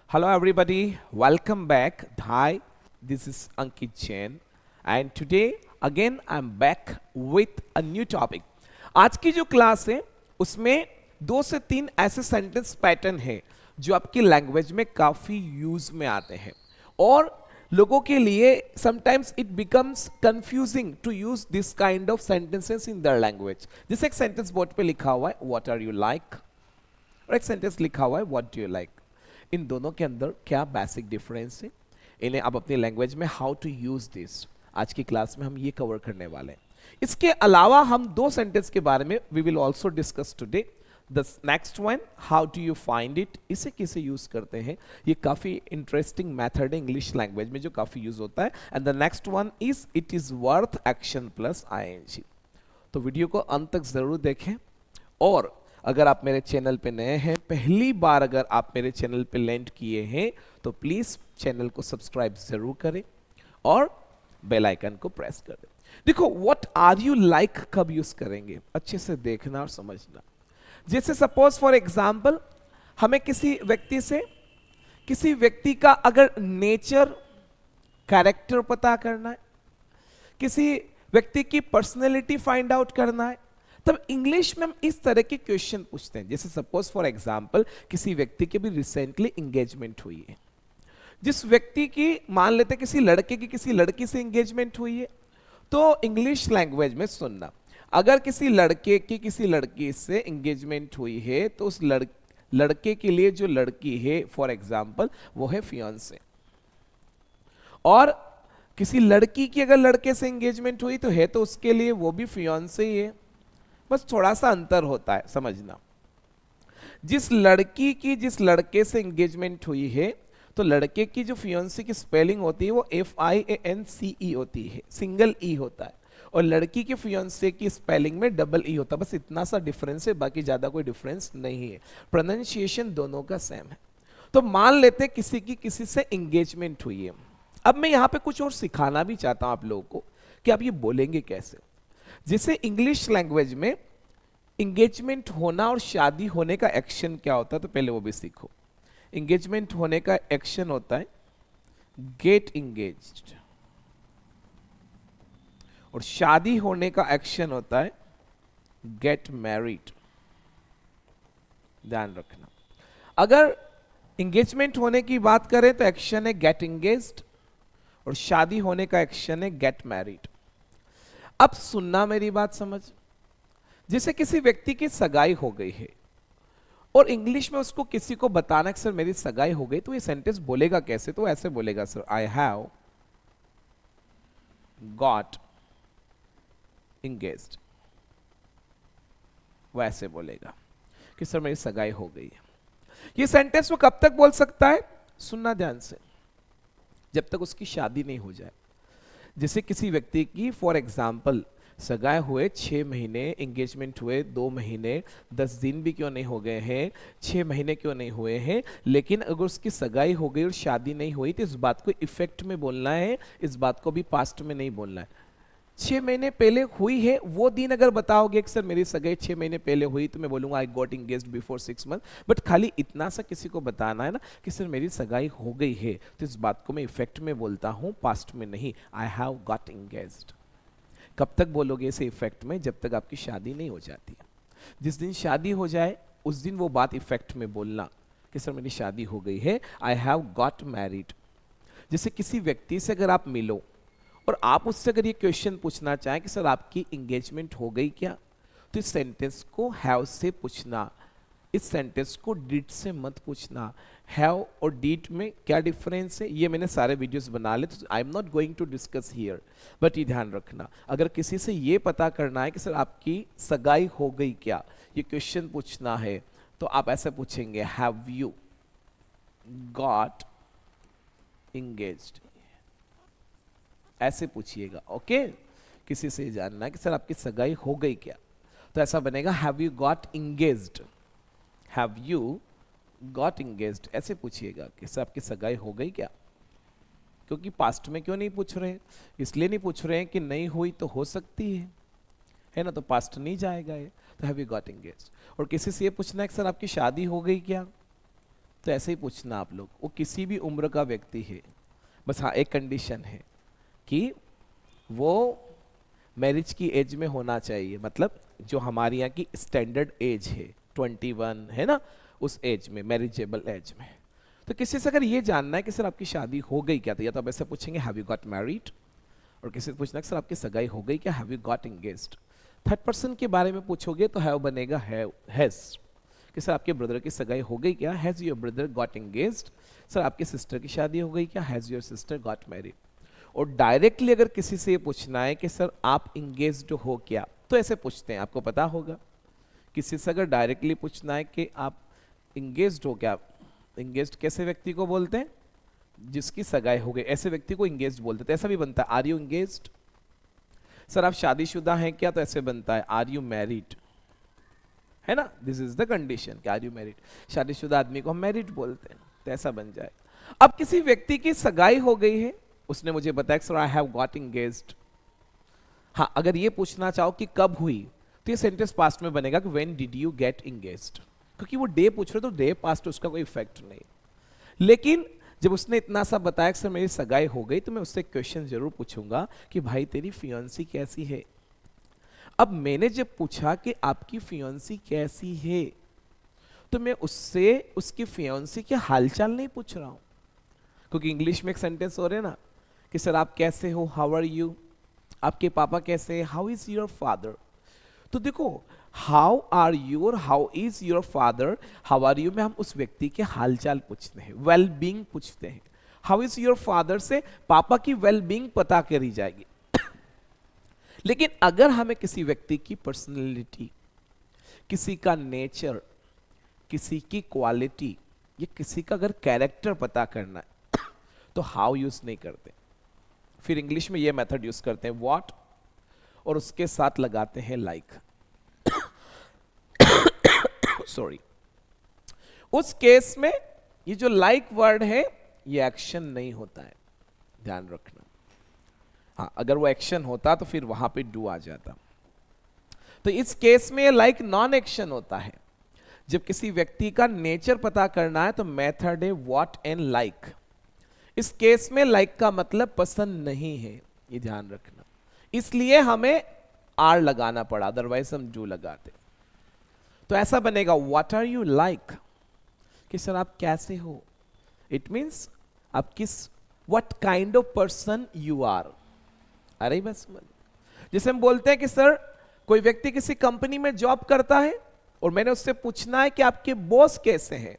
Hello, everybody. Welcome back. Hi, this is Ankit Jain, and today again I'm back with a new topic. आज की जो class है उसमें 2 से 3 ऐसे सेंटेंस पैटर्न है जो आपकी लैंग्वेज में काफी यूज में आते हैं और लोगों के लिए sometimes it becomes confusing to use this kind of sentences in their language. जैसे एक सेंटेंस बोर्ड पे लिखा हुआ है what are you like और एक सेंटेंस लिखा हुआ है what do you like. इन दोनों के अंदर क्या बेसिक डिफरेंस है, इन्हें आप अपनी लैंग्वेज में हाउ टू यूज दिस, आज की क्लास में हम ये कवर करने वाले हैं. इसके अलावा हम 2 सेंटेंस के बारे में we will also discuss today. The next one, how do you find it, इसे कैसे यूज करते हैं, ये काफी इंटरेस्टिंग मेथड है इंग्लिश लैंग्वेज में जो काफी यूज होता है. And the next one is it is worth action plus ING. तो वीडियो को अंत तक जरूर देखें और अगर आप मेरे चैनल पे नए हैं, पहली बार अगर आप मेरे चैनल पे लैंड किए हैं तो प्लीज चैनल को सब्सक्राइब जरूर करें और बेल आइकन को प्रेस कर दें. देखो व्हाट आर यू लाइक कब यूज करेंगे, अच्छे से देखना और समझना. जैसे सपोज फॉर एग्जांपल हमें किसी व्यक्ति का अगर नेचर कैरेक्टर पता करना है, किसी व्यक्ति की पर्सनैलिटी फाइंड आउट करना है, तब इंग्लिश में हम इस तरह के क्वेश्चन पूछते हैं. जैसे सपोज फॉर एग्जांपल किसी व्यक्ति की भी रिसेंटली एंगेजमेंट हुई है, जिस व्यक्ति की मान लेते हैं किसी लड़के की किसी लड़की से एंगेजमेंट हुई है, तो इंग्लिश लैंग्वेज में सुनना, अगर किसी लड़के की किसी लड़की से एंगेजमेंट हुई है तो उस लड़के के लिए जो लड़की है फॉर एग्जांपल वो है फियांसे, और किसी लड़की की अगर लड़के से एंगेजमेंट हुई तो है तो उसके लिए वो भी फियांसे ही है, बस थोड़ा सा अंतर होता है समझना. जिस लड़की की जिस लड़के से एंगेजमेंट हुई है तो लड़के की जो फियांसी की स्पेलिंग होती है वो FIANCE होती है, सिंगल ई होता है, और लड़की के फियांसे की स्पेलिंग में डबल ई होता है. बस इतना सा डिफरेंस है, बाकी ज्यादा कोई डिफरेंस नहीं है, प्रोनाउंसिएशन दोनों का सेम है. तो मान लेते हैं किसी की किसी से एंगेजमेंट हुई है. अब मैं यहाँ पे कुछ और सिखाना भी चाहता हूं आप लोगों को कि आप ये बोलेंगे कैसे. जैसे इंग्लिश लैंग्वेज में इंगेजमेंट होना और शादी होने का एक्शन क्या होता है, तो पहले वो भी सीखो. इंगेजमेंट होने का एक्शन होता है गेट इंगेज्ड, और शादी होने का एक्शन होता है गेट मैरिड. ध्यान रखना, अगर इंगेजमेंट होने की बात करें तो एक्शन है गेट इंगेज्ड और शादी होने का एक्शन है गेट मैरिड. अब सुनना मेरी बात समझ. जैसे किसी व्यक्ति की सगाई हो गई है और इंग्लिश में उसको किसी को बताना कि सर मेरी सगाई हो गई, तो ये सेंटेंस बोलेगा कैसे, तो ऐसे बोलेगा sir I have got engaged. वैसे बोलेगा कि सर मेरी सगाई हो गई है. ये सेंटेंस वो कब तक बोल सकता है, सुनना ध्यान से, जब तक उसकी शादी नहीं हो जाए. जैसे किसी व्यक्ति की फॉर एग्जाम्पल सगाई हुए 6 महीने, एंगेजमेंट हुए 2 महीने, 10 दिन भी क्यों नहीं हो गए हैं, 6 महीने क्यों नहीं हुए हैं, लेकिन अगर उसकी सगाई हो गई और शादी नहीं हुई तो इस बात को इफेक्ट में बोलना है, इस बात को भी पास्ट में नहीं बोलना है. 6 महीने पहले हुई है वो दिन अगर बताओगे कि सर मेरी सगाई 6 महीने पहले हुई, तो मैं बोलूंगा I got engaged before 6 month. But खाली इतना सा किसी को बताना है ना कि सर मेरी सगाई हो गई है, तो इस बात को मैं इफेक्ट में बोलता हूं, पास्ट में नहीं. I have got engaged. कब तक बोलोगे इसे इफेक्ट में, जब तक आपकी शादी नहीं हो जाती. जिस दिन शादी हो जाए उस दिन वो बात इफेक्ट में बोलना कि सर मेरी शादी हो गई है, आई हैव गॉट मैरिड. जैसे किसी व्यक्ति से अगर आप मिलो और आप उससे अगर ये क्वेश्चन पूछना चाहें कि सर आपकी एंगेजमेंट हो गई क्या, तो इस सेंटेंस को हैव से पूछना, इस सेंटेंस को डिड से मत पूछना. हैव और डिड में क्या डिफरेंस है ये मैंने सारे वीडियोस बना ले, तो I am not going to discuss here. But ये ध्यान रखना, अगर किसी से ये पता करना है कि सर आपकी सगाई हो गई क्या, ये क्वेश्चन पूछना है, तो आप ऐसे पूछेंगे हैव यू गॉट इंगेज्ड, ऐसे पूछिएगा. ओके, किसी से जानना है कि सर आपकी सगाई हो गई क्या, तो ऐसा बनेगा have you got engaged, have you got engaged, ऐसे पूछिएगा कि सर आपकी सगाई हो गई क्या. क्योंकि पास्ट में क्यों नहीं पूछ रहे हैं, इसलिए नहीं पूछ रहे हैं कि नहीं हुई तो हो सकती है ना, तो पास्ट नहीं जाएगा ये, तो हैव यू गॉट इंगेज्ड. और किसी से ये पूछना है कि सर आपकी शादी हो गई क्या, तो ऐसे ही पूछना आप लोग, वो किसी भी उम्र का व्यक्ति है, बस हाँ एक कंडीशन है कि वो मैरिज की एज में होना चाहिए, मतलब जो हमारे यहाँ की स्टैंडर्ड एज है 21 है ना, उस एज में, मैरिजेबल एज में। तो किसी से अगर ये जानना है कि सर आपकी शादी हो गई क्या, तो या तो आप ऐसे पूछेंगे हैव यू गॉट मैरिड, और किसी से पूछना है सर आपकी सगाई हो गई क्या, have you got engaged. Third person के बारे में पूछोगे तो हैव बनेगा हैव, हैज, कि सर आपके ब्रदर की सगाई हो गई क्या, has your brother got engaged. Sir आपकी सिस्टर की शादी हो गई क्या, has your sister got married. और डायरेक्टली अगर किसी से ये पूछना है कि सर आप इंगेज्ड हो क्या, तो ऐसे पूछते हैं, आपको पता होगा। किसी से अगर डायरेक्टली पूछना है कि आप इंगेज्ड हो क्या, इंगेज्ड कैसे व्यक्ति को बोलते हैं, जिसकी सगाई हो गई, ऐसे व्यक्ति को इंगेज्ड बोलते हैं। तो ऐसा भी बनता है आर यू इंगेज्ड। सर आप शादीशुदा हैं क्या, तो ऐसे बनता है आर यू मैरिड, है ना, दिस इज द कंडीशन कि आर यू मैरिड। शादीशुदा आदमी को हम मैरिड बोलते हैं, तो ऐसा बन जाए। अब किसी व्यक्ति की सगाई हो गई है, उसने मुझे बताया sir I have got engaged. हाँ, अगर ये पूछना चाहो कि कब हुई, तो ये सेंटेंस पास्ट में बनेगा कि when did you get engaged, क्योंकि वो डे पूछ रहे तो डे पास्ट उसका कोई इफेक्ट नहीं। लेकिन जब उसने इतना सा बताया कि सर मेरी सगाई हो गई, तो मैं उससे क्वेश्चन जरूर पूछूंगा कि भाई तेरी फियांसी कैसी है। अब मैंने जब पूछा कि आपकी फियांसी कैसी है, तो मैं उससे उसकी फियांसी के हालचाल नहीं पूछ रहा हूं, क्योंकि इंग्लिश में एक सेंटेंस हो रहे ना कि सर आप कैसे हो, हाउ आर यू, आपके पापा कैसे हैं, हाउ इज योर फादर। तो देखो हाउ आर यू और how is your father, how are you में हम उस व्यक्ति के हालचाल पूछते हैं, वेल बींग पूछते हैं। हाउ इज योर फादर से पापा की वेल बींग पता करी जाएगी। लेकिन अगर हमें किसी व्यक्ति की पर्सनैलिटी, किसी का नेचर, किसी की क्वालिटी, या किसी का अगर कैरेक्टर पता करना है, तो हाउ यूज नहीं करते, फिर इंग्लिश में ये मेथड यूज करते हैं व्हाट, और उसके साथ लगाते हैं लाइक। सॉरी, उस केस में ये जो लाइक वर्ड है ये एक्शन नहीं होता है, ध्यान रखना। हाँ, अगर वो एक्शन होता तो फिर वहां पे डू आ जाता। तो इस केस में लाइक नॉन एक्शन होता है। जब किसी व्यक्ति का नेचर पता करना है तो मेथड है व्हाट एंड लाइक। इस केस में लाइक का मतलब पसंद नहीं है, ये ध्यान रखना, इसलिए हमें आर लगाना पड़ा, अदरवाइज हम डू लगाते। तो ऐसा बनेगा व्हाट आर यू लाइक, कि सर आप कैसे हो। इट मीन्स आप किस, what kind of person you are. अरे बस जैसे हम बोलते हैं कि सर कोई व्यक्ति किसी कंपनी में जॉब करता है और मैंने उससे पूछना है कि आपके बॉस कैसे हैं,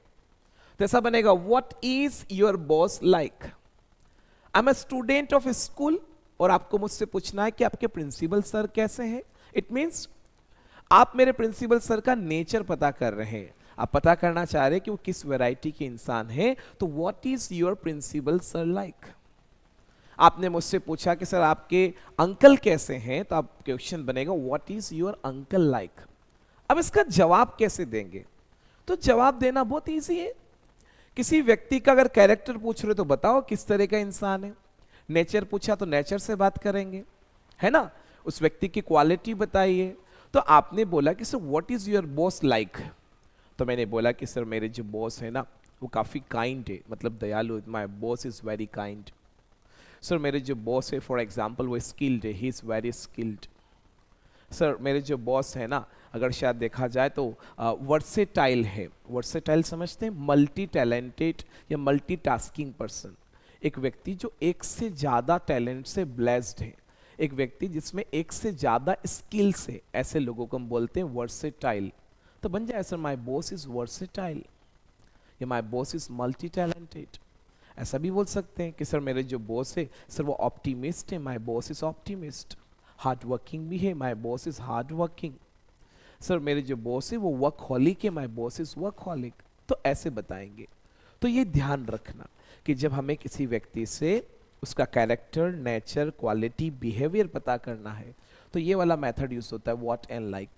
तो ऐसा बनेगा what is your boss like. I am a student of school, और आपको मुझसे पूछना है कि आपके प्रिंसिपल सर कैसे हैं। इट मीन्स आप मेरे प्रिंसिपल सर का नेचर पता कर रहे हैं, आप पता करना चाह रहे हैं कि वो किस वैरायटी के इंसान हैं, तो what is your principal sir like. आपने मुझसे पूछा कि सर आपके अंकल कैसे हैं, तो आप क्वेश्चन बनेगा what is your uncle like. अब इसका जवाब कैसे देंगे, तो जवाब देना बहुत इजी है। किसी व्यक्ति का अगर कैरेक्टर पूछ रहे तो बताओ किस तरह का इंसान है, नेचर पूछा तो नेचर से बात करेंगे, है ना, उस व्यक्ति की क्वालिटी बताइए। तो आपने बोला कि sir what is your boss like, तो मैंने बोला कि सर मेरे जो बॉस है ना वो काफी काइंड है, मतलब दयालु, my boss is very kind. Sir मेरे जो बॉस है फॉर एग्जाम्पल वो स्किल्ड है, he is very skilled. Sir मेरे जो बॉस है ना, अगर शायद देखा जाए तो वर्सेटाइल है। वर्सेटाइल समझते हैं, मल्टी टैलेंटेड या मल्टी टास्किंग पर्सन, एक व्यक्ति जो एक से ज्यादा टैलेंट से ब्लेस्ड है, एक व्यक्ति जिसमें एक से ज्यादा स्किल्स है, ऐसे लोगों को हम बोलते हैं वर्सेटाइल। तो बन जाए sir my boss is versatile या my boss is multi talented. ऐसा भी बोल सकते हैं कि सर मेरे जो बॉस है सर वो ऑप्टिमिस्ट है, my boss is optimist. Hard working भी है, my boss is hard working. Sir मेरे जो बॉस है वो वर्कहॉलिक है, माय बॉस इज वर्कहॉलिक। तो ऐसे बताएंगे। तो ये ध्यान रखना कि जब हमें किसी व्यक्ति से उसका कैरेक्टर, नेचर, क्वालिटी, बिहेवियर पता करना है तो ये वाला मेथड यूज होता है व्हाट एंड लाइक।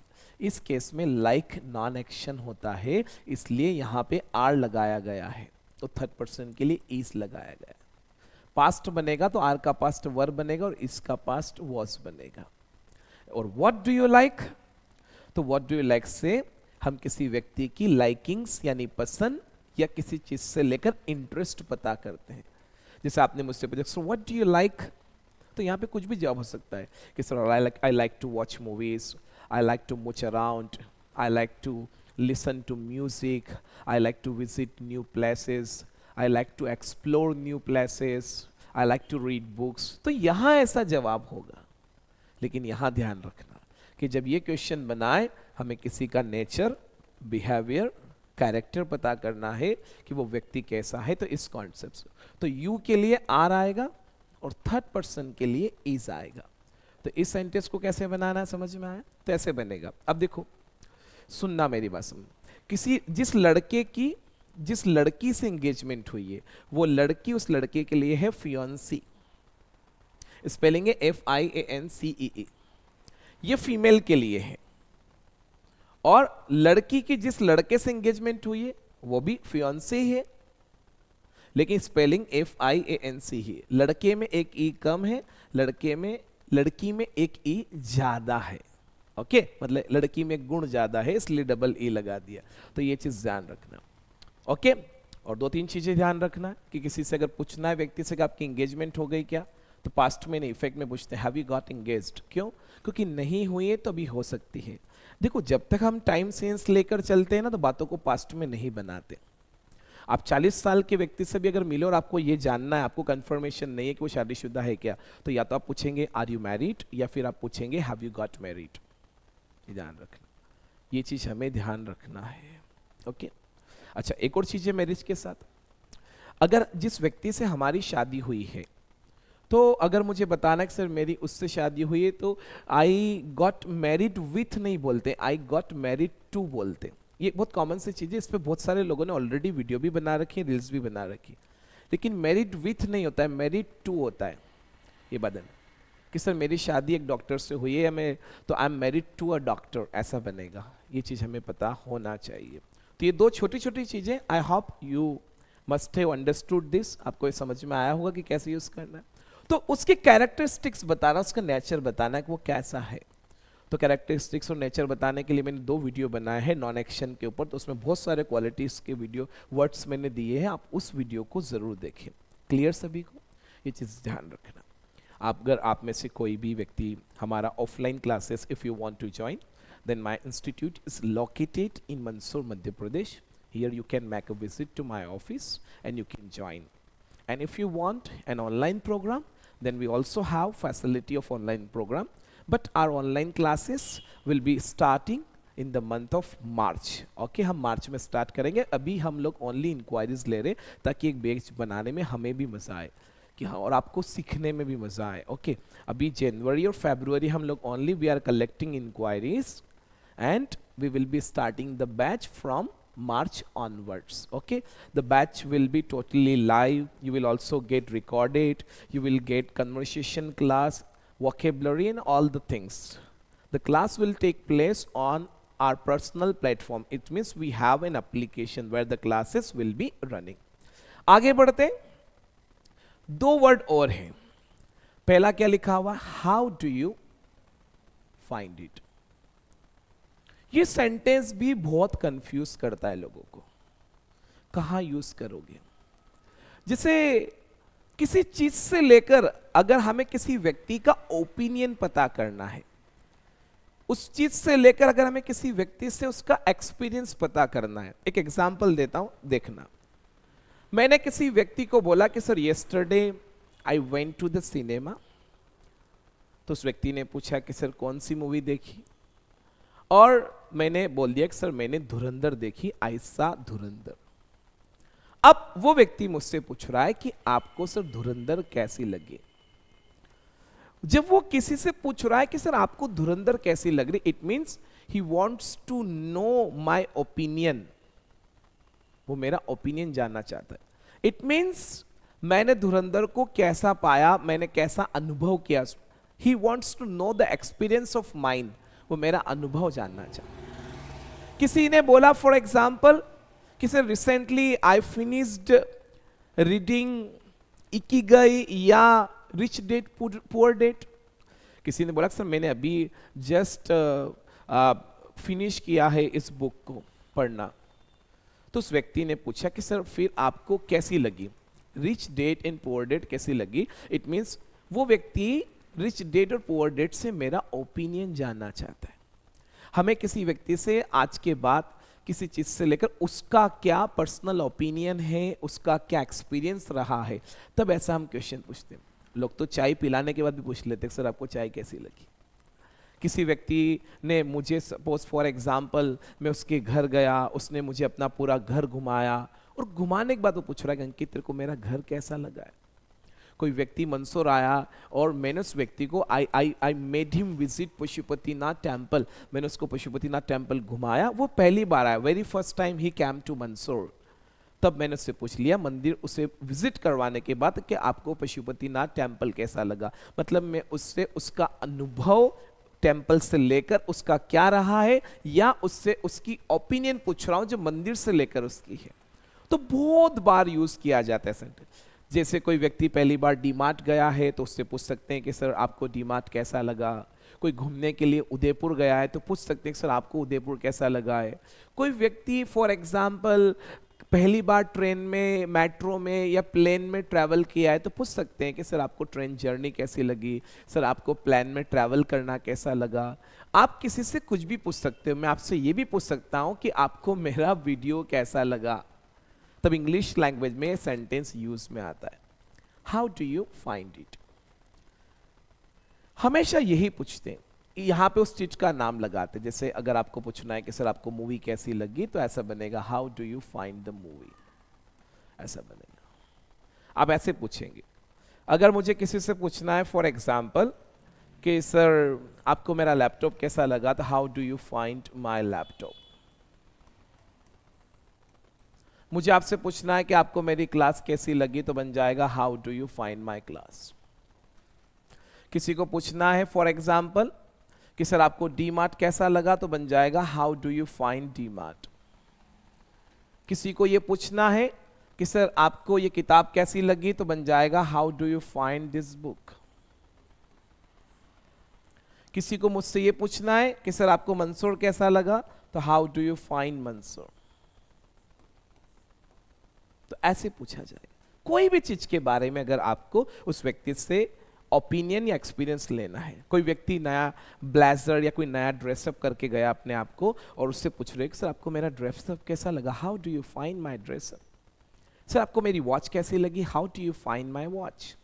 इस केस में लाइक नॉन एक्शन होता है, इसलिए यहाँ पे आर लगाया गया है, तो थर्ड पर्सन के लिए इज लगाया गया। पास्ट बनेगा तो आर का पास्ट वर्ब बनेगा और इसका पास्ट वॉज बनेगा। और व्हाट डू यू लाइक, तो व्हाट डू यू लाइक से हम किसी व्यक्ति की लाइकिंग्स यानी पसंद या किसी चीज से लेकर इंटरेस्ट पता करते हैं। जैसे आपने मुझसे पूछा sir what do you like, तो यहाँ पे कुछ भी जवाब हो सकता है कि sir I like to watch movies, I like to mooch around, I like to listen to music, I like to visit new places, I like to explore new places, I like to read books. तो यहाँ ऐसा जवाब होगा। लेकिन यहाँ ध्यान रखना कि जब ये क्वेश्चन बनाए हमें किसी का नेचर, बिहेवियर, कैरेक्टर पता करना है कि वो व्यक्ति कैसा है। तो इस कॉन्सेप्ट से तो यू के लिए आर आएगा और थर्ड पर्सन के लिए इज आएगा। तो इस सेंटेंस को कैसे बनाना है समझ में आया? तो ऐसे बनेगा। अब देखो, सुनना मेरी बात सुन। जिस लड़की से एंगेजमेंट हुई है वो लड़की उस लड़के के लिए है फियोंसी, स्पेलिंग है FIANCEE, ये फीमेल के लिए है। और लड़की की जिस लड़के से एंगेजमेंट हुई है वो भी फियोंसे ही है, लेकिन स्पेलिंग FIANC ही। लड़के में एक ई कम है, लड़की में एक ई ज्यादा है। ओके, मतलब लड़की में गुण ज्यादा है इसलिए डबल ई लगा दिया। तो ये चीज ध्यान रखना। ओके, और 2-3 चीजें ध्यान रखना कि किसी से अगर पूछना है व्यक्ति से कि आपकी एंगेजमेंट हो गई क्या, तो पास्ट में नहीं इफेक्ट में पूछते हैं हैव यू गॉट एंगेज्ड। क्यों? क्योंकि नहीं हुई है तो अभी हो सकती है। देखो, जब तक हम टाइम सेंस लेकर चलते हैं ना तो बातों को पास्ट में नहीं बनाते। आप 40 साल के व्यक्ति से भी अगर मिलो और आपको ये जानना है, आपको कंफर्मेशन नहीं है कि वो शादीशुदा है क्या, तो या तो आप पूछेंगे आर यू मैरिड, या फिर आप पूछेंगे हैव यू गॉट मैरिड। ये ध्यान रखना, ये चीज हमें ध्यान रखना है। ओके, अच्छा, एक और चीज है मैरिज के साथ, अगर जिस व्यक्ति से हमारी शादी हुई है तो अगर मुझे बताना कि सर मेरी उससे शादी हुई है, तो आई गॉट मैरिड विथ नहीं बोलते, आई गॉट मैरिड टू बोलते। ये बहुत कॉमन सी चीज़ है, इस पर बहुत सारे लोगों ने ऑलरेडी वीडियो भी बना रखी है, रील्स भी बना रखी, लेकिन मैरिड विथ नहीं होता है, मैरिड टू होता है। ये बदल कि सर मेरी शादी एक डॉक्टर से हुई है, मैं तो I am married to a doctor, ऐसा बनेगा। ये चीज़ हमें पता होना चाहिए। तो ये 2 छोटी छोटी चीज़ें, I hope you must have understood this. आपको ये समझ में आया होगा कि कैसे यूज़ करना है। तो उसके कैरेक्टरिस्टिक्स बताना, उसका नेचर बताना कि वो कैसा है। तो कैरेक्टरिस्टिक्स और नेचर बताने के लिए मैंने 2 वीडियो बनाए हैं नॉन एक्शन के ऊपर, तो उसमें बहुत सारे क्वालिटीज़ के वीडियो वर्ड्स मैंने दिए हैं, आप उस वीडियो को ज़रूर देखें। क्लियर सभी को? ये चीज़ ध्यान रखना। अगर आप में से कोई भी व्यक्ति हमारा offline classes if you want to join, then my institute is located in Mandsaur, Madhya Pradesh. Here you can make a visit to my office and you can join. And if you want an online program, then we also have facility of online program, but our online classes will be starting in the month of March. Okay, हम मार्च में start करेंगे। अभी हम लोग only inquiries ले रहे ताकि एक बैच बनाने में हमें भी मज़ा आए कि हाँ, और आपको सीखने में भी मज़ा आए। ओके, अभी जनवरी और फरवरी हम लोग only we are collecting enquiries and we will be starting the batch from March onwards. Okay, the batch will be totally live. You will also get recorded, you will get conversation class, vocabulary and all the things. The class will take place on our personal platform. It means we have an application where the classes will be running. आगे बढ़ते, 2 word और हैं। पहला क्या लिखा हुआ, how do you find it. ये sentence भी बहुत कंफ्यूज करता है लोगों को, कहां यूज करोगे। जैसे किसी चीज से लेकर अगर हमें किसी व्यक्ति का ओपिनियन पता करना है, उस चीज से लेकर अगर हमें किसी व्यक्ति से उसका एक्सपीरियंस पता करना है। एक एग्जांपल देता हूं, देखना। मैंने किसी व्यक्ति को बोला कि sir yesterday I went to the cinema, तो उस व्यक्ति ने पूछा कि सर कौन सी मूवी देखी, और मैंने बोल दिया कि सर मैंने धुरंधर देखी, आई सा धुरंधर। अब वो व्यक्ति मुझसे पूछ रहा है कि आपको सर धुरंधर कैसी लगी। जब वो किसी से पूछ रहा है कि सर आपको धुरंधर कैसी लग रही, it means he wants to know my opinion. वो मेरा ओपिनियन जानना चाहता है। इट मींस मैंने धुरंधर को कैसा पाया, मैंने कैसा अनुभव किया। He wants to know the experience of mind, वो मेरा अनुभव जानना चाहता। किसी ने बोला फॉर एग्जाम्पल कि sir recently I finished reading Ikigai या रिच डैड पुअर डैड। किसी ने बोला सर मैंने अभी जस्ट फिनिश किया है इस बुक को पढ़ना। तो उस व्यक्ति ने पूछा कि सर फिर आपको कैसी लगी, rich dead and poor dead कैसी लगी। इट मीन्स वो व्यक्ति रिच डेड और पुअर डेड से मेरा ओपिनियन जानना चाहता है। हमें किसी व्यक्ति से आज के बाद किसी चीज से लेकर उसका क्या पर्सनल ओपिनियन है, उसका क्या एक्सपीरियंस रहा है, तब ऐसा हम क्वेश्चन पूछते हैं। लोग तो चाय पिलाने के बाद भी पूछ लेते हैं सर आपको चाय कैसी लगी। किसी व्यक्ति ने मुझे सपोज फॉर एग्जांपल मैं उसके घर गया, उसने मुझे अपना पूरा घर घुमाया और घुमाने के बाद वो पूछ रहा है कि अंकित तेरे को मेरा घर कैसा लगा है। कोई व्यक्ति मंदसौर आया और मैंने उस व्यक्ति को I made him visit Pashupatinath temple, मैंने उसको पशुपतिनाथ टेम्पल घुमाया। वो पहली बार आया, वेरी फर्स्ट टाइम ही कैम टू मंदसौर। तब मैंने उससे पूछ लिया मंदिर उसे विजिट करवाने के बाद कि आपको पशुपतिनाथ टेम्पल कैसा लगा। मतलब मैं उससे उसका अनुभव टेम्पल से लेकर उसका क्या रहा है या उससे उसकी ओपिनियन पूछ रहा हूं जो मंदिर से लेकर उसकी है। तो बहुत बार यूज किया जाता है सेंटेंस। जैसे कोई व्यक्ति पहली बार डीमार्ट गया है तो उससे पूछ सकते हैं कि सर आपको डीमार्ट कैसा लगा। कोई घूमने के लिए उदयपुर गया है तो पूछ सकते हैं कि सर आपको उदयपुर कैसा लगा है। कोई व्यक्ति फॉर एग्जाम्पल पहली बार ट्रेन में, मेट्रो में या प्लेन में ट्रैवल किया है तो पूछ सकते हैं कि सर आपको ट्रेन जर्नी कैसी लगी, सर आपको प्लेन में ट्रैवल करना कैसा लगा। आप किसी से कुछ भी पूछ सकते हो। मैं आपसे ये भी पूछ सकता हूं कि आपको मेरा वीडियो कैसा लगा। तब इंग्लिश लैंग्वेज में सेंटेंस यूज में आता है, how do you find it. हमेशा यही पूछते हैं, यहां पे उस चीज का नाम लगाते हैं। जैसे अगर आपको पूछना है कि सर आपको मूवी कैसी लगी तो ऐसा बनेगा how do you find the movie, ऐसा बनेगा। आप ऐसे पूछेंगे। अगर मुझे किसी से पूछना है फॉर एग्जाम्पल कि सर आपको मेरा लैपटॉप कैसा लगा तो how do you find my laptop. मुझे आपसे पूछना है कि आपको मेरी क्लास कैसी लगी तो बन जाएगा how do you find my class. किसी को पूछना है फॉर एग्जाम्पल कि सर आपको डी मार्ट कैसा लगा तो बन जाएगा how do you find D mart. किसी को यह पूछना है कि सर आपको ये किताब कैसी लगी तो बन जाएगा how do you find this book. किसी को मुझसे ये पूछना है कि सर आपको मंदसौर कैसा लगा तो how do you find Mandsaur. तो ऐसे पूछा जाए कोई भी चीज के बारे में। अगर आपको उस व्यक्ति से ओपिनियन या एक्सपीरियंस लेना है, कोई व्यक्ति नया ब्लेजर या कोई नया ड्रेसअप करके गया अपने आप को और उससे पूछ रहे कि सर आपको मेरा ड्रेसअप कैसा लगा, how do you find my dress up. Sir आपको मेरी वॉच कैसी लगी, how do you find my watch.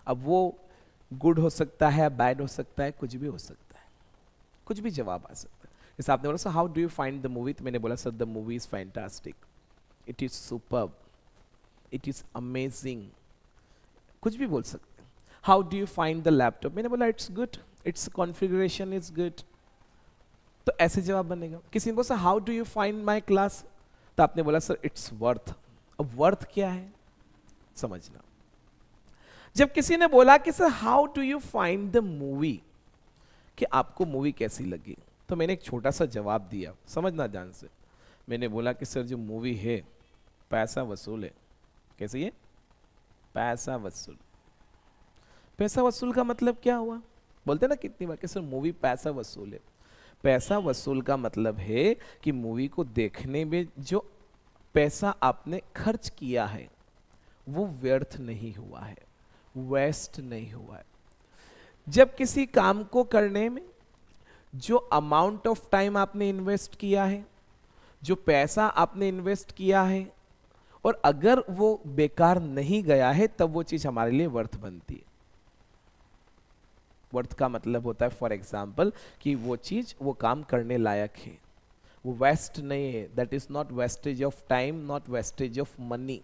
अब वो गुड हो सकता है, बैड हो सकता है, कुछ भी हो सकता है, कुछ भी जवाब आ सकता है। जैसे आपने बोला sir how do you find the movie, तो मैंने बोला sir the movie is fantastic, it is superb, it is amazing, कुछ भी बोल सकते हैं। How do you find the laptop, मैंने बोला it's good, it's configuration is good. तो ऐसे जवाब बनेगा। किसी ने बोला how do you find my class, तो आपने बोला सर इट्स वर्थ। अब वर्थ क्या है समझना। जब किसी ने बोला कि sir how do you find the movie, कि आपको मूवी कैसी लगी, तो मैंने एक छोटा सा जवाब दिया, समझना ध्यान से। मैंने बोला कि सर जो मूवी है पैसा वसूल है। कैसे है? पैसा वसूल। पैसा वसूल का मतलब क्या हुआ? बोलते ना कितनी बार कि सर मूवी पैसा वसूल है। पैसा वसूल का मतलब है कि मूवी को देखने में जो पैसा आपने खर्च किया है वो व्यर्थ नहीं हुआ है, वेस्ट नहीं हुआ है। जब किसी काम को करने में जो अमाउंट ऑफ टाइम आपने इन्वेस्ट किया है, जो पैसा आपने इन्वेस्ट किया है, और अगर वो बेकार नहीं गया है तब वो चीज हमारे लिए वर्थ बनती है। वर्थ का मतलब होता है फॉर एग्जाम्पल कि वो चीज, वो काम करने लायक है, वो वेस्ट नहीं है। That is not wastage of time, not wastage of money.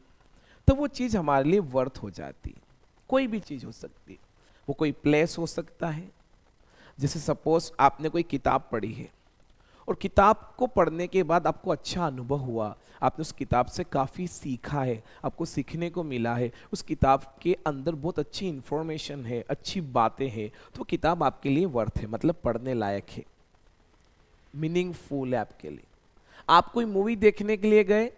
तो वो चीज हमारे लिए वर्थ हो जाती है। कोई भी चीज हो सकती है, वो कोई प्लेस हो सकता है। जैसे सपोज आपने कोई किताब पढ़ी है और किताब को पढ़ने के बाद आपको अच्छा अनुभव हुआ, आपने उस किताब से काफ़ी सीखा है, आपको सीखने को मिला है, उस किताब के अंदर बहुत अच्छी इंफॉर्मेशन है, अच्छी बातें हैं, तो किताब आपके लिए वर्थ है, मतलब पढ़ने लायक है, मीनिंगफुल है आपके लिए। आप कोई मूवी देखने के लिए गए,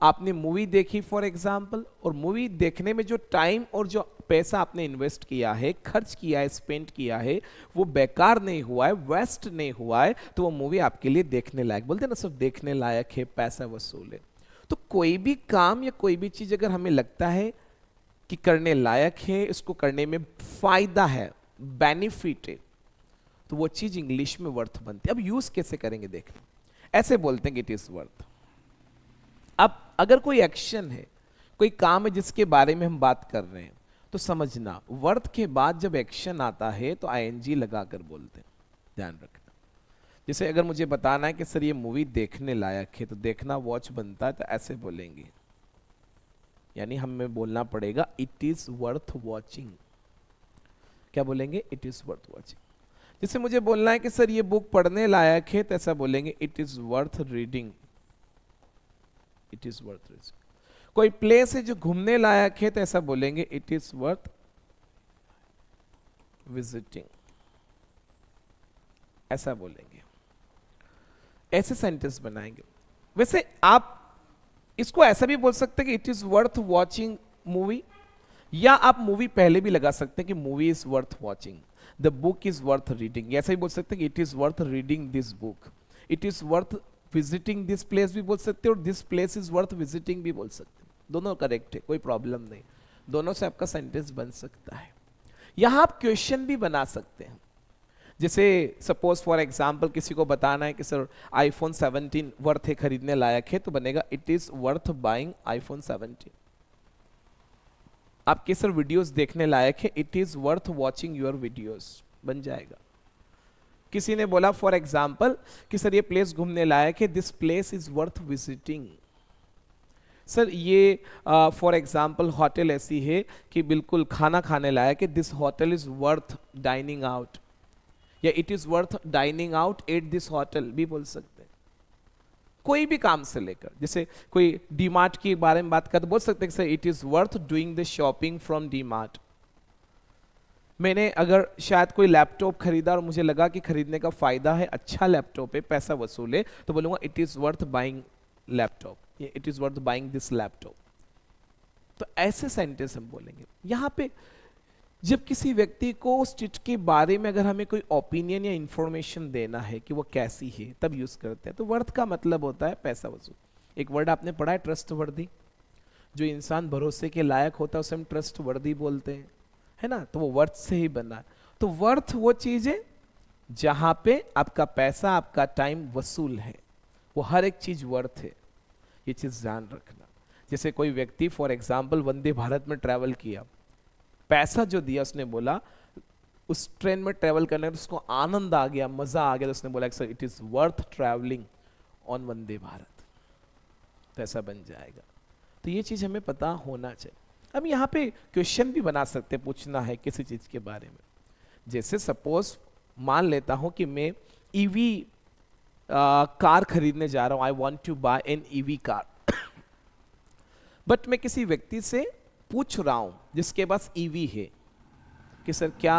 आपने मूवी देखी फॉर एग्जाम्पल, और मूवी देखने में जो टाइम और जो पैसा आपने इन्वेस्ट किया है, खर्च किया है, स्पेंड किया है, वो बेकार नहीं हुआ है, वेस्ट नहीं हुआ है, तो वो मूवी आपके लिए देखने लायक, बोलते हैं ना सब देखने लायक है, पैसा वसूल है। तो कोई भी काम या कोई भी चीज अगर हमें लगता है कि करने लायक है, इसको करने में फायदा है, बेनिफिट है, तो वो चीज इंग्लिश में वर्थ बनती है। अब यूज कैसे करेंगे देखें, ऐसे बोलते हैं कि इट इज वर्थ। अब अगर कोई एक्शन है, कोई काम है जिसके बारे में हम बात कर रहे हैं, तो समझना वर्थ के बाद जब एक्शन आता है तो आईएनजी लगाकर बोलते हैं, ध्यान रखना। जैसे अगर मुझे बताना है कि सर ये मूवी देखने लायक है, तो देखना वॉच बनता है, तो ऐसे बोलेंगे, यानी हमें बोलना पड़ेगा इट इज वर्थ वॉचिंग। क्या बोलेंगे? It is worth watching. जैसे मुझे बोलना है कि सर ये बुक पढ़ने लायक है, तो ऐसा बोलेंगे it is worth reading, it is worth reading. कोई प्लेस है जो घूमने लायक है, तो ऐसा बोलेंगे इट इज वर्थ विजिटिंग, ऐसा बोलेंगे। ऐसे सेंटेंस बनाएंगे। वैसे आप इसको ऐसा भी बोल सकते हैं कि it is worth watching movie, या आप मूवी पहले भी लगा सकते हैं कि movie is worth watching, the book is worth reading. ऐसा भी बोल सकते हैं कि it is worth reading this book, it is worth visiting this place भी बोल सकते हैं, और this place is worth visiting भी बोल सकते हैं। दोनों करेक्ट है, कोई प्रॉब्लम नहीं, दोनों से आपका सेंटेंस बन सकता है। यहां आप क्वेश्चन भी बना सकते हैं। जैसे सपोज फॉर एग्जाम्पल किसी को बताना है कि सर आईफोन 17 वर्थ है, खरीदने लायक है, तो बनेगा it is worth buying iPhone 17। आपके सर वीडियोस देखने लायक है, it is worth watching your videos, बन जाएगा। किसी ने बोला फॉर एग्जाम्पल कि सर ये प्लेस घूमने लायक है, this place is worth visiting. Sir ये फॉर एग्जाम्पल होटल ऐसी है कि बिल्कुल खाना खाने लायक है, this hotel is worth dining out, या it is worth dining out at this hotel भी बोल सकते हैं। कोई भी काम से लेकर, जैसे कोई डीमार्ट के बारे में बात कर तो बोल सकते हैं sir it is worth doing the shopping from DMart. मैंने अगर शायद कोई लैपटॉप खरीदा और मुझे लगा कि खरीदने का फायदा है, अच्छा लैपटॉप है, पैसा वसूल है, तो बोलूंगा it is worth buying laptop, it is worth buying this laptop. तो ऐसे सेंटेंस हम बोलेंगे। यहां पे जब किसी व्यक्ति को उस चीज के बारे में अगर हमें कोई ओपिनियन या इंफॉर्मेशन देना है कि वो कैसी है, तब यूज करते हैं। तो वर्थ का मतलब होता है पैसा वसूल। एक वर्ड आपने पढ़ा है ट्रस्ट वर्दी, जो इंसान भरोसे के लायक होता है उसे हम ट्रस्ट वर्दी बोलते हैं, है ना। तो वो वर्थ से ही बना है। तो वर्थ वो चीज है जहां पे आपका पैसा, आपका टाइम वसूल है, वो हर एक चीज वर्थ है, ये चीज ध्यान रखना। जैसे कोई व्यक्ति फॉर एग्जाम्पल वंदे भारत में ट्रैवल किया, पैसा जो दिया, उसने बोला उस ट्रेन में ट्रैवल करने में उसको आनंद आ गया, मजा आ गया, तो उसने बोला sir it is worth travelling on Vande Bharat, तो ऐसा बन जाएगा। तो ये चीज हमें पता होना चाहिए। अब यहाँ पे क्वेश्चन भी बना सकते, पूछना है किसी चीज के बारे में। जैसे सपोज मान लेता हूं कि मैं ईवी कार खरीदने जा रहा हूं, I want to buy an EV car, but मैं किसी व्यक्ति से पूछ रहा हूं जिसके पास ईवी है कि सर क्या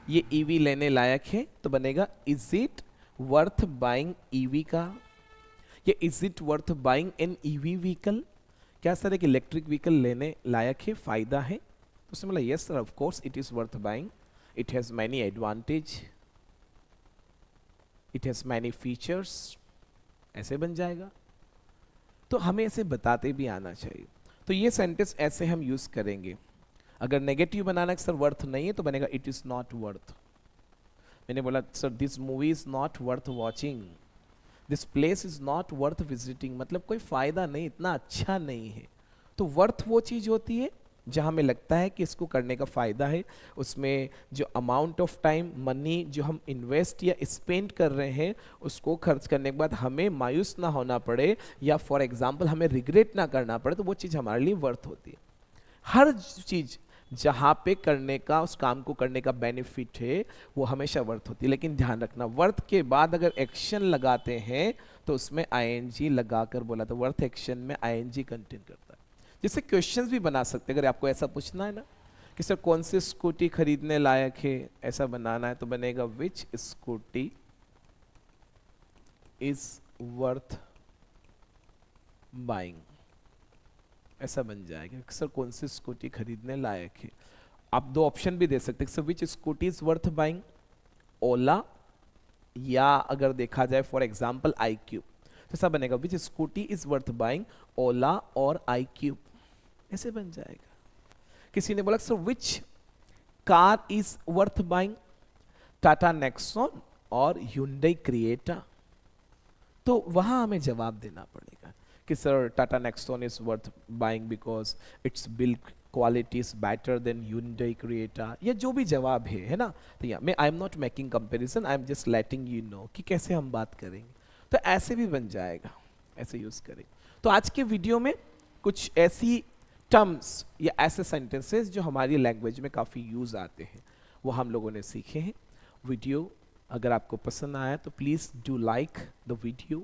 ये ईवी लेने लायक है, तो बनेगा is it worth buying EV car, या is it worth buying an EV vehicle. क्या सर एक इलेक्ट्रिक व्हीकल लेने लायक है, फायदा है? तो उसने बोला yes sir of course it is worth buying, it has many advantage, it has many features, ऐसे बन जाएगा। तो हमें ऐसे बताते भी आना चाहिए। तो ये सेंटेंस ऐसे हम यूज करेंगे। अगर नेगेटिव बनाना है सर वर्थ नहीं है, तो बनेगा इट इज नॉट वर्थ। मैंने बोला sir this movie is not worth watching, this place is not worth visiting, मतलब कोई फायदा नहीं, इतना अच्छा नहीं है। तो वर्थ वो चीज होती है जहां हमें लगता है कि इसको करने का फायदा है, उसमें जो अमाउंट ऑफ टाइम मनी जो हम इन्वेस्ट या स्पेंड कर रहे हैं, उसको खर्च करने के बाद हमें मायूस ना होना पड़े, या फॉर एग्जाम्पल हमें रिग्रेट ना करना पड़े, तो वो चीज़ हमारे लिए वर्थ होती है। हर चीज़ जहाँ पे करने का, उस काम को करने का बेनिफिट है, वो हमेशा वर्थ होती है। लेकिन ध्यान रखना वर्थ के बाद अगर एक्शन लगाते हैं तो उसमें आईएनजी लगाकर बोला, तो वर्थ एक्शन में आईएनजी कंटेन करता है। जैसे क्वेश्चंस भी बना सकते हैं, अगर आपको ऐसा पूछना है ना कि सर कौन सी स्कूटी खरीदने लायक है, ऐसा बनाना है, तो बनेगा विच स्कूटी इज वर्थ बाइंग। ऐसा बन जाएगा कि सर कौन सी स्कूटी खरीदने लायक है। आप दो ऑप्शन भी दे सकते हैं, sir which scooty is worth buying, Ola, या अगर देखा जाए फॉर एग्जाम्पल आई क्यूब, तो ऐसा बनेगा विच स्कूटी इज वर्थ बाइंग, ओला और आई क्यूब, ऐसे बन जाएगा। किसी ने बोला sir which car is worth buying, Tata Nexon और Hyundai क्रिएटा, तो वहां हमें जवाब देना पड़ेगा कि sir Tata Nexon is worth buying because it's build quality is better than Hyundai Creta, या जो भी जवाब है ना। तो या मैं आई am not making comparison, I am just letting you know कि कैसे हम बात करेंगे। तो ऐसे भी बन जाएगा, ऐसे यूज करेंगे। तो आज के वीडियो में कुछ ऐसी टर्म्स या ऐसे सेंटेंसेस जो हमारी लैंग्वेज में काफ़ी यूज़ आते हैं वो हम लोगों ने सीखे हैं। वीडियो अगर आपको पसंद आया तो please do like the video,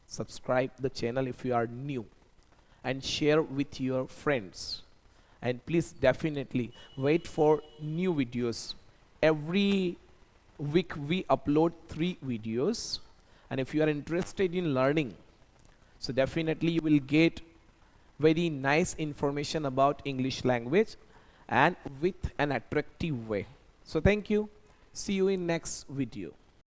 subscribe the channel if you are new, and share with your friends, and please definitely wait for new videos. Every week we upload 3 videos, and if you are interested in learning, so definitely you will get very nice information about English language and with an attractive way. So thank you, see you in next video.